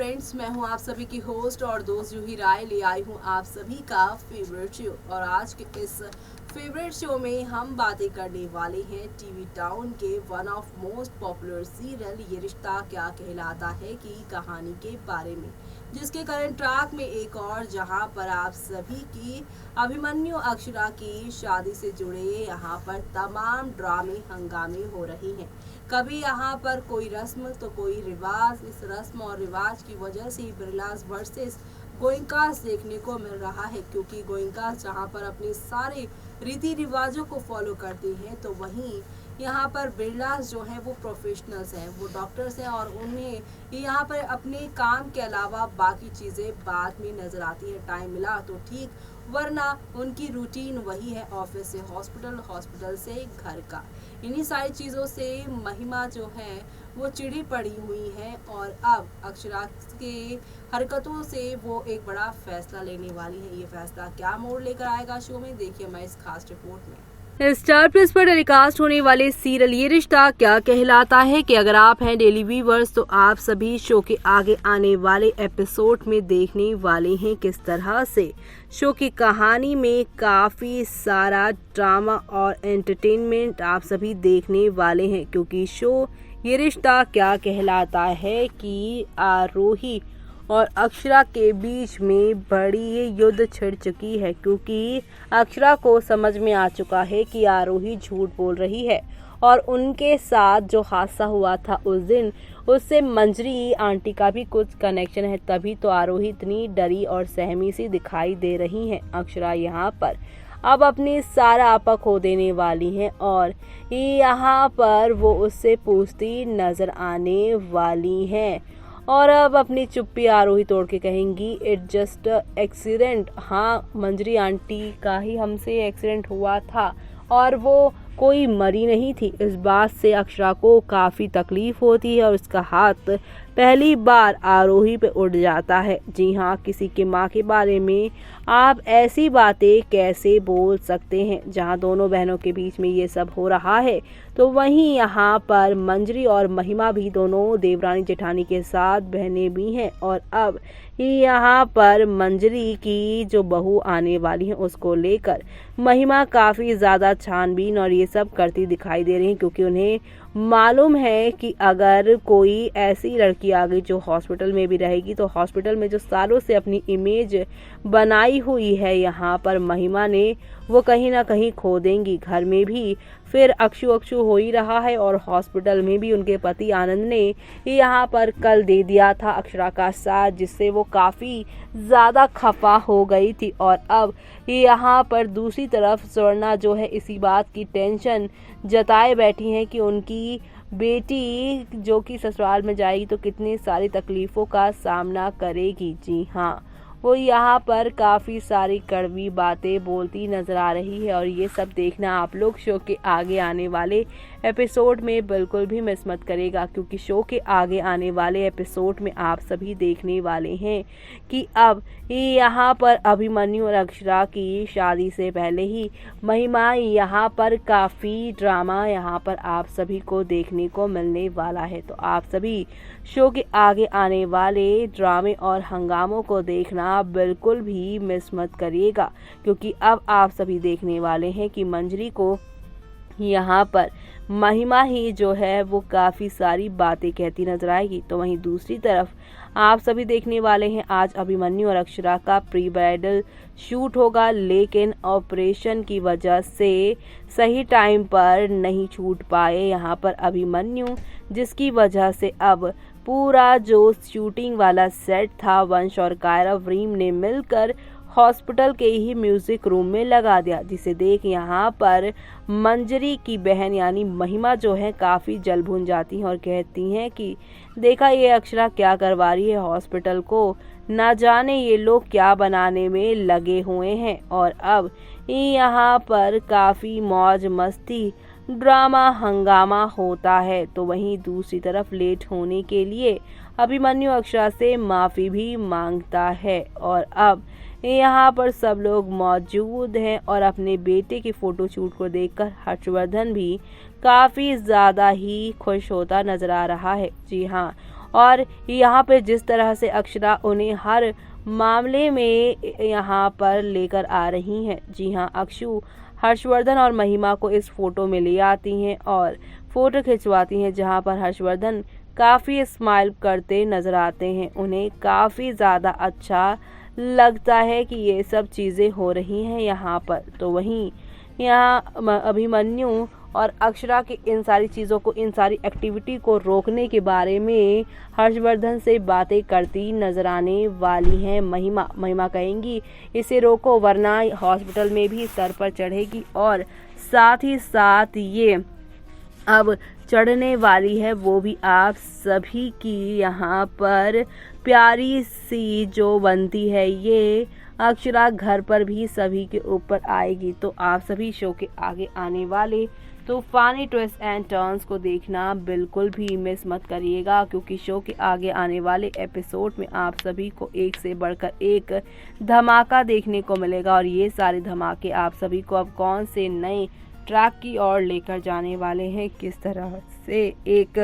Friends, मैं हूं आप सभी की होस्ट और दोस्त जूही राय। ले आई हूं आप सभी का फेवरेट शो। और आज के इस फेवरेट शो में हम बातें करने वाले हैं टीवी टाउन के one of most popular serial ये रिश्ता क्या कहलाता है की कहानी के बारे में, जिसके करंट ट्रैक में एक और जहां पर आप सभी की अभिमन्यु अक्षरा की शादी से जुड़े यहाँ पर तमाम ड्रामे हंगामे हो रही हैं। कभी यहाँ पर कोई रस्म तो कोई रिवाज। इस रस्म और रिवाज की वजह से बिरलास वर्सेस गोइंकास देखने को मिल रहा है, क्योंकि गोइंकास जहाँ पर अपने सारे रीति रिवाजों को फॉलो करते हैं, तो वहीं यहाँ पर बिरलास जो है वो प्रोफेशनल्स हैं, वो डॉक्टर्स हैं और उन्हें यहाँ पर अपने काम के अलावा बाकी चीज़ें बाद में नज़र आती है। टाइम मिला तो ठीक, वरना उनकी रूटीन वही है, ऑफिस से हॉस्पिटल, हॉस्पिटल से घर का। इन्हीं सारी चीज़ों से महिमा जो है वो चिड़ी पड़ी हुई है और अब अक्षरा के हरकतों से वो एक बड़ा फैसला लेने वाली है। ये फैसला क्या मोड़ लेकर आएगा शो में, देखिए मैं इस खास रिपोर्ट में। स्टार प्लस पर टेलीकास्ट होने वाले सीरियल ये रिश्ता क्या कहलाता है कि अगर आप हैं डेली व्यूवर्स तो आप सभी शो के आगे आने वाले एपिसोड में देखने वाले हैं किस तरह से शो की कहानी में काफी सारा ड्रामा और एंटरटेनमेंट आप सभी देखने वाले हैं, क्योंकि शो ये रिश्ता क्या कहलाता है कि आरोही और अक्षरा के बीच में बड़ी युद्ध छिड़ चुकी है, क्योंकि अक्षरा को समझ में आ चुका है कि आरोही झूठ बोल रही है और उनके साथ जो हादसा हुआ था उस दिन, उससे मंजरी आंटी का भी कुछ कनेक्शन है। तभी तो आरोही इतनी डरी और सहमी सी दिखाई दे रही है। अक्षरा यहाँ पर अब अपनी सारा आपा खो देने वाली हैं और यहाँ पर वो उससे पूछती नजर आने वाली हैं और अब अपनी चुप्पी आरोही तोड़ के कहेंगी इट जस्ट एक्सीडेंट। हाँ, मंजरी आंटी का ही हमसे एक्सीडेंट हुआ था और वो कोई मरी नहीं थी। इस बात से अक्षरा को काफ़ी तकलीफ होती है और उसका हाथ पहली बार आरोही पे उड़ जाता है। जी हाँ, किसी के माँ के बारे में आप ऐसी बातें कैसे बोल सकते हैं, जहाँ दोनों बहनों के बीच में ये सब हो रहा है। तो वहीं यहाँ पर मंजरी और महिमा भी दोनों देवरानी जेठानी के साथ बहनें भी हैं और अब यहाँ पर मंजरी की जो बहू आने वाली है उसको लेकर महिमा काफ़ी ज़्यादा छानबीन और ये सब करती दिखाई दे रही है, क्योंकि उन्हें मालूम है कि अगर कोई ऐसी लड़की आ गई जो हॉस्पिटल में भी रहेगी तो हॉस्पिटल में जो सालों से अपनी इमेज बनाई हुई है यहाँ पर महिमा ने, वो कहीं ना कहीं खो देंगी। घर में भी फिर अक्षु हो ही रहा है और हॉस्पिटल में भी उनके पति आनंद ने यहाँ पर कल दे दिया था अक्षरा का साथ, जिससे वो काफ़ी ज़्यादा खफा हो गई थी। और अब यहाँ पर दूसरी तरफ स्वर्णा जो है इसी बात की टेंशन जताए बैठी हैं कि उनकी बेटी जो कि ससुराल में जाएगी तो कितनी सारी तकलीफ़ों का सामना करेगी। जी हाँ, वो यहाँ पर काफ़ी सारी कड़वी बातें बोलती नज़र आ रही है और ये सब देखना आप लोग शो के आगे आने वाले एपिसोड में बिल्कुल भी मिस मत करेगा, क्योंकि शो के आगे आने वाले एपिसोड में आप सभी देखने वाले हैं कि अब यहाँ पर अभिमन्यु और अक्षरा की शादी से पहले ही महिमा यहाँ पर काफ़ी ड्रामा यहाँ पर आप सभी को देखने को मिलने वाला है। तो आप सभी शो के आगे आने वाले ड्रामे और हंगामों को देखना बिल्कुल भी मिस मत करिएगा, क्योंकि अब आप सभी देखने वाले हैं कि मंजरी को यहाँ पर महिमा ही जो है वो काफ़ी सारी बातें कहती नजर आएगी। तो वहीं दूसरी तरफ आप सभी देखने वाले हैं आज अभिमन्यु और अक्षरा का प्री ब्राइडल शूट होगा, लेकिन ऑपरेशन की वजह से सही टाइम पर नहीं छूट पाए यहाँ पर अभिमन्यु, जिसकी वजह से अब पूरा जो शूटिंग वाला सेट था वंश और कायरा वरीम ने मिलकर हॉस्पिटल के ही म्यूजिक रूम में लगा दिया, जिसे देख यहाँ पर मंजरी की बहन यानी महिमा जो है काफ़ी जल भून जाती हैं और कहती हैं कि देखा ये अक्षरा क्या करवा रही है हॉस्पिटल को, ना जाने ये लोग क्या बनाने में लगे हुए हैं। और अब यहाँ पर काफ़ी मौज मस्ती ड्रामा हंगामा होता है। तो वहीं दूसरी तरफ लेट होने के लिए अभिमन्यु अक्षरा से माफ़ी भी मांगता है और अब यहाँ पर सब लोग मौजूद हैं और अपने बेटे की फ़ोटो शूट को देखकर हर्षवर्धन भी काफ़ी ज़्यादा ही खुश होता नज़र आ रहा है। जी हाँ, और यहाँ पे जिस तरह से अक्षरा उन्हें हर मामले में यहाँ पर लेकर आ रही हैं। जी हाँ, अक्षु हर्षवर्धन और महिमा को इस फोटो में ले आती हैं और फोटो खिंचवाती हैं, जहाँ पर हर्षवर्धन काफ़ी स्माइल करते नजर आते हैं। उन्हें काफ़ी ज़्यादा अच्छा लगता है कि ये सब चीज़ें हो रही हैं यहाँ पर। तो वहीं यहाँ अभिमन्यु और अक्षरा के इन सारी चीज़ों को, इन सारी एक्टिविटी को रोकने के बारे में हर्षवर्धन से बातें करती नजर आने वाली हैं महिमा। महिमा कहेंगी इसे रोको वरना हॉस्पिटल में भी सर पर चढ़ेगी, और साथ ही साथ ये अब चढ़ने वाली है वो भी आप सभी की यहाँ पर प्यारी सी जो बनती है ये अक्षरा घर पर भी सभी के ऊपर आएगी। तो आप सभी शो के आगे आने वाले तूफानी ट्विस्ट एंड टर्न्स को देखना बिल्कुल भी मिस मत करिएगा, क्योंकि शो के आगे आने वाले एपिसोड में आप सभी को एक से बढ़कर एक धमाका देखने को मिलेगा। और ये सारे धमाके आप सभी को अब कौन से नए ट्रैक की ओर लेकर जाने वाले हैं, किस तरह से एक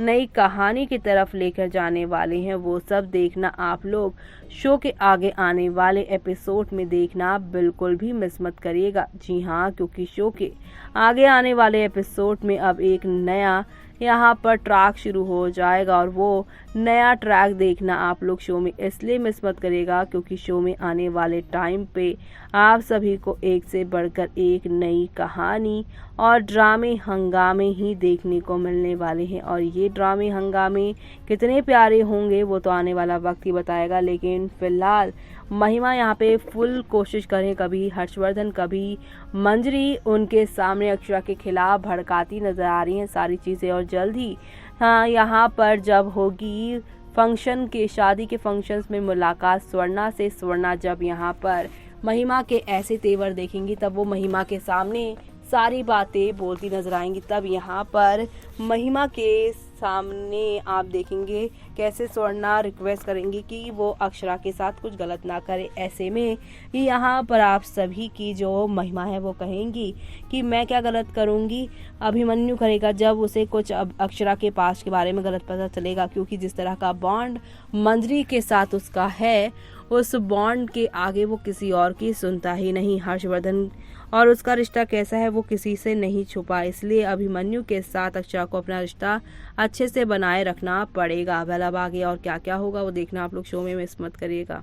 नई कहानी की तरफ लेकर जाने वाले हैं, वो सब देखना आप लोग शो के आगे आने वाले एपिसोड में देखना बिल्कुल भी मिस मत करिएगा। जी हाँ, क्योंकि शो के आगे आने वाले एपिसोड में अब एक नया यहाँ पर ट्रैक शुरू हो जाएगा, और वो नया ट्रैक देखना आप लोग शो में इसलिए मिस मत करिएगा क्योंकि शो में आने वाले टाइम पे आप सभी को एक से बढ़कर एक नई कहानी और ड्रामे हंगामे ही देखने को मिलने वाले हैं। और ये ड्रामे हंगामे कितने प्यारे होंगे वो तो आने वाला वक्त ही बताएगा, लेकिन फिलहाल महिमा यहाँ पे फुल कोशिश करें, कभी हर्षवर्धन कभी मंजरी उनके सामने अक्षरा के खिलाफ भड़काती नजर आ रही हैं सारी चीज़ें। और जल्द ही हाँ, यहाँ पर जब होगी फंक्शन के, शादी के फंक्शंस में मुलाकात स्वर्णा से, स्वर्णा जब यहाँ पर महिमा के ऐसे तेवर देखेंगी तब वो महिमा के सामने सारी बातें बोलती नजर आएंगी। तब यहाँ पर महिमा के सामने आप देखेंगे कैसे स्वर्णा रिक्वेस्ट करेंगी कि वो अक्षरा के साथ कुछ गलत ना करे। ऐसे में यहाँ पर आप सभी की जो महिमा है वो कहेंगी कि मैं क्या गलत करूँगी, अभिमन्यु करेगा जब उसे कुछ अब अक्षरा के पास के बारे में गलत पता चलेगा, क्योंकि जिस तरह का बॉन्ड मंजरी के साथ उसका है उस बॉन्ड के आगे वो किसी और की सुनता ही नहीं। हर्षवर्धन और उसका रिश्ता कैसा है वो किसी से नहीं छुपा, इसलिए अभिमन्यु के साथ अक्षरा को अपना रिश्ता अच्छे से बनाए रखना पड़ेगा। अब आगे और क्या क्या होगा वो देखना आप लोग शो में मिस मत करिएगा।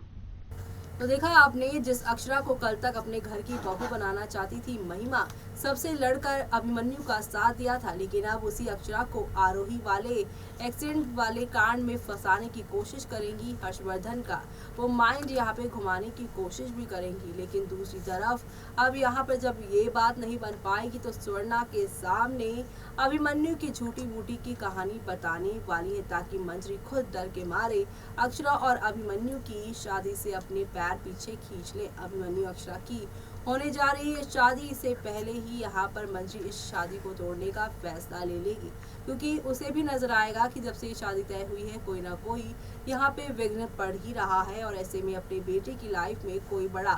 तो देखा आपने, जिस अक्षरा को कल तक अपने घर की बहू बनाना चाहती थी महिमा, सबसे लड़कर अभिमन्यु का साथ दिया था, लेकिन अब उसी अक्षरा को आरोही वाले एक्सीडेंट वाले कांड में फंसाने की कोशिश करेंगी हर्षवर्धन का वो माइंड यहाँ पे घुमाने की कोशिश भी करेंगी। लेकिन दूसरी तरफ अब यहाँ पर जब ये बात नहीं बन पाएगी तो स्वर्णा के सामने अभिमन्यु की झूठी मूठी की कहानी बताने वाली है, ताकि मंजरी खुद डर के मारे अक्षरा और अभिमन्यु की शादी से अपने पैर पीछे खींच ले। अभिमन्यु अक्षरा की होने जा रही है शादी से पहले ही यहाँ पर मंजरी इस शादी को तोड़ने का फैसला ले लेगी, क्योंकि उसे भी नजर आएगा कि जब से ये शादी तय हुई है कोई ना कोई यहाँ पे विघ्न पड़ ही रहा है, और ऐसे में अपने बेटे की लाइफ में कोई बड़ा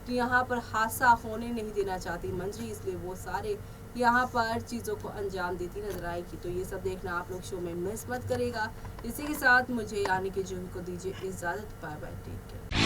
तो यहाँ पर हादसा होने नहीं देना चाहती मंजरी, इसलिए वो सारे यहाँ पर चीज़ों को अंजाम देती नजर आएगी। तो ये सब देखना आप लोग शो में मिस मत करेगा। इसी के साथ मुझे यानी कि जूही को दीजिए इजाज़त। Bye bye, take care.